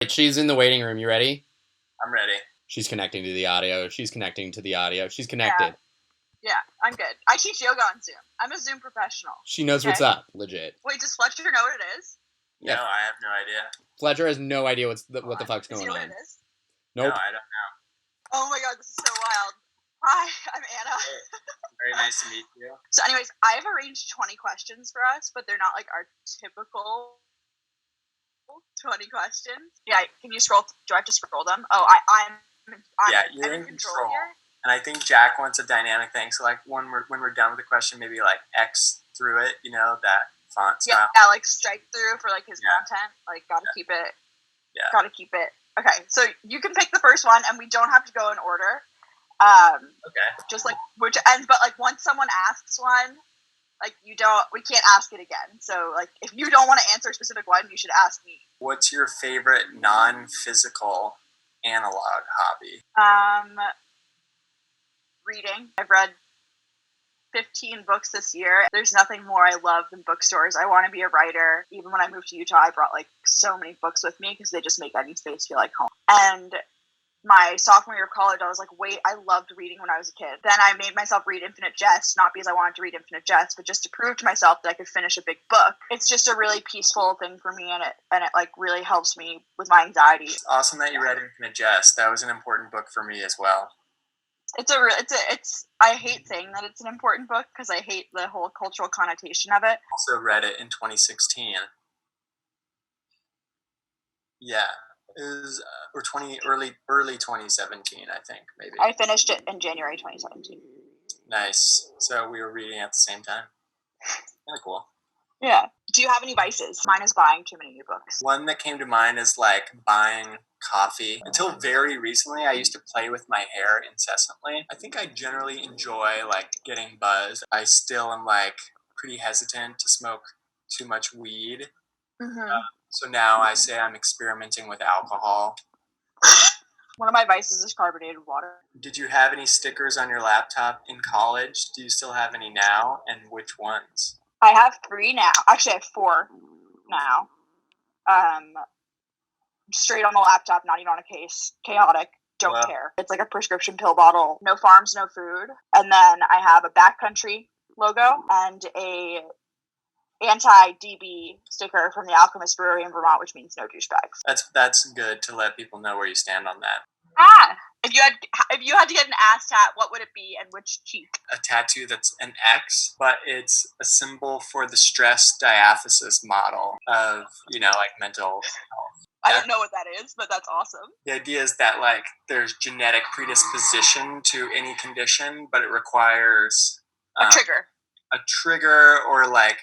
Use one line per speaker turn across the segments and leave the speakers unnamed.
She's in the waiting room. You ready?
I'm ready.
She's connecting to the audio. She's connecting to the audio. She's
Yeah,
connected.
yeah, I'm good. I teach yoga on Zoom. I'm a Zoom professional.
She knows what's
Okay.
up. Legit.
Wait, does Fletcher know what it is?
Yeah.
No, I have no idea.
Fletcher has no idea what the fuck's
Does
going
he know
on.
what it is?
No,
Nope.
I don't know.
Oh my god, this is so wild. Hi, I'm Anna.
Very nice to meet you.
So anyways, I've arranged 20 questions for us, but they're not like our typical 20 questions. Yeah, can you scroll? Do I have to scroll them? Oh, I'm
You're in control.
here.
And I think Jack wants a dynamic thing. So like when we're done with the question, maybe like X through it, that font style.
Yeah, like strike through for like his content. Like gotta keep it.
Yeah.
Gotta keep it. Okay, so you can pick the first one, and we don't have to go in order.
Okay.
Just like which ends, but like once someone asks one, like we can't ask it again. So like if you don't want to answer a specific one, you should ask me.
What's your favorite non-physical analog hobby?
Reading. I've read 15 books this year. There's nothing more I love than bookstores. I want to be a writer. Even when I moved to Utah, I brought like so many books with me because they just make any space feel like home. And my sophomore year of college, I was like, wait, I loved reading when I was a kid. Then I made myself read Infinite Jest, not because I wanted to read Infinite Jest, but just to prove to myself that I could finish a big book. It's just a really peaceful thing for me, and it like really helps me with my anxiety.
It's awesome that you read Infinite Jest. That was an important book for me as well.
I hate saying that it's an important book because I hate the whole cultural connotation of it.
Also read it in 2016. Yeah. It was early 2017, I think, maybe.
I finished it in January 2017.
Nice. So we were reading at the same time. Kind of cool.
Yeah. Do you have any vices? Mine is buying too many new books.
One that came to mind is like buying coffee. Until very recently, I used to play with my hair incessantly. I think I generally enjoy like getting buzzed. I still am like pretty hesitant to smoke too much weed.
Mm-hmm.
So now I say I'm experimenting with alcohol.
One of my vices is carbonated water.
Did you have any stickers on your laptop in college? Do you still have any now? And which ones?
I have 3 now. Actually, I have 4 now. Straight on the laptop, not even on a case. Chaotic. Don't care. It's like a prescription pill bottle. No farms, no food. And then I have a backcountry logo and a anti-DB sticker from the Alchemist Brewery in Vermont, which means no douchebags.
That's good to let people know where you stand on that.
If you had to get an ass tat, what would it be and which cheek?
A tattoo that's an X, but it's a symbol for the stress diathesis model of, like mental health.
I don't know what that is, but that's awesome.
The idea is that like there's genetic predisposition to any condition, but it requires
a
trigger or like,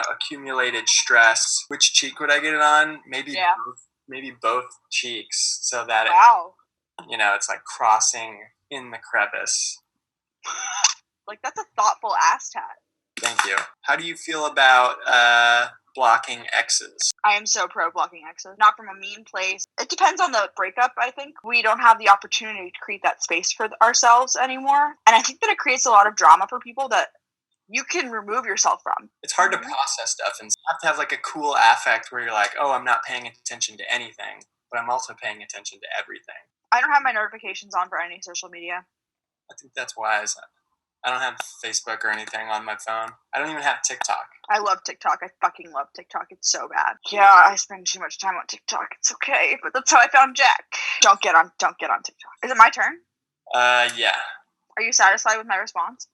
accumulated stress. Which cheek would I get it on? Maybe both cheeks, so that it's like crossing in the crevice.
Like that's a thoughtful ass tat.
Thank you. How do you feel about blocking exes?
I am so pro blocking exes. Not from a mean place. It depends on the breakup, I think. We don't have the opportunity to create that space for ourselves anymore. And I think that it creates a lot of drama for people that you can remove yourself from.
It's hard to process stuff, and you have to have like a cool affect where you're like, oh, I'm not paying attention to anything, but I'm also paying attention to everything.
I don't have my notifications on for any social media.
I think that's wise. I don't have Facebook or anything on my phone. I don't even have TikTok.
I love TikTok. I fucking love TikTok. It's so bad. Yeah, I spend too much time on TikTok. It's okay, but that's how I found Jack. Don't get on TikTok. Is it my turn?
Yeah.
Are you satisfied with my response?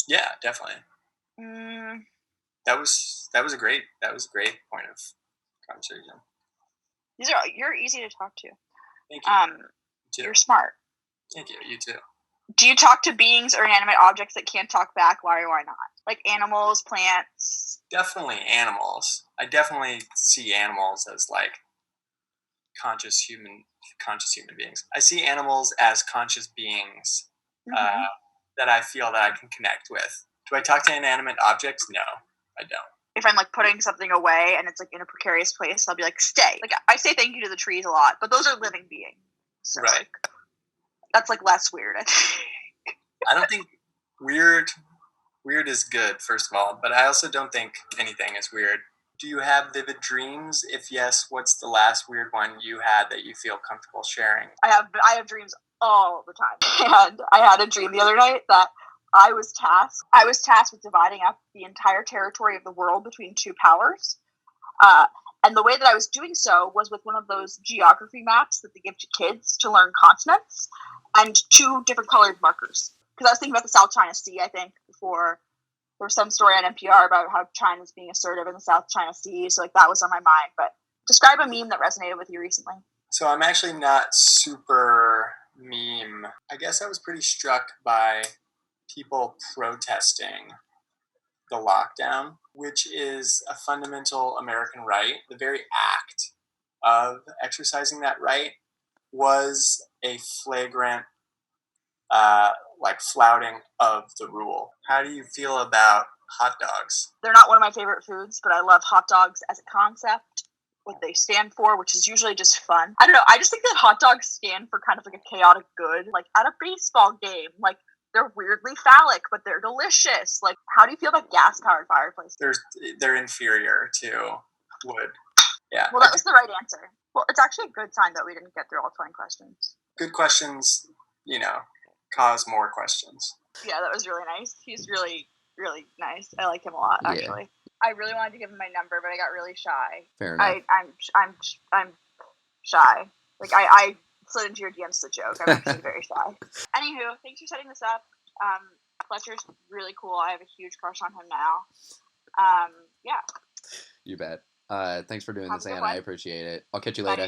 Yeah, definitely. That was a great point of conversation.
You're easy to talk to.
Thank you.
You're smart.
Thank you. You too.
Do you talk to beings or inanimate objects that can't talk back? Why or why not? Like animals, plants?
Definitely animals. I definitely see animals as like conscious human beings. I see animals as conscious beings that I feel that I can connect with. Do I talk to inanimate objects? No, I don't.
If I'm like putting something away and it's like in a precarious place, I'll be like, stay. Like I say thank you to the trees a lot, but those are living beings. So
right.
Like, that's like less weird, I think.
I don't think weird is good, first of all, but I also don't think anything is weird. Do you have vivid dreams? If yes, what's the last weird one you had that you feel comfortable sharing?
I have dreams all the time. And I had a dream the other night that I was tasked with dividing up the entire territory of the world between two powers. And the way that I was doing so was with one of those geography maps that they give to kids to learn continents and two different colored markers. Because I was thinking about the South China Sea, I think, before. There was some story on NPR about how China's being assertive in the South China Sea, so like that was on my mind. But describe a meme that resonated with you recently.
So I'm actually not super meme. I guess I was pretty struck by people protesting the lockdown, which is a fundamental American right. The very act of exercising that right was a flagrant flouting of the rule. How do you feel about hot dogs?
They're not one of my favorite foods, but I love hot dogs as a concept, what they stand for, which is usually just fun. I don't know, I just think that hot dogs stand for kind of like a chaotic good. Like at a baseball game, like they're weirdly phallic, but they're delicious. Like, how do you feel about gas-powered fireplaces?
They're inferior to wood. Yeah.
Well, that was the right answer. Well, it's actually a good sign that we didn't get through all 20 questions.
Good questions, cause more questions.
Yeah, that was really nice. He's really, really nice. I like him a lot, actually. Yeah. I really wanted to give him my number, but I got really shy.
Fair enough.
I'm shy. Like I slid into your DMs as a joke. I'm actually very shy. Anywho, thanks for setting this up. Fletcher's really cool. I have a huge crush on him now. Yeah.
You bet. Thanks for doing
Have
this,
a good
Anna.
one.
I appreciate it. I'll catch you
Bye.
later.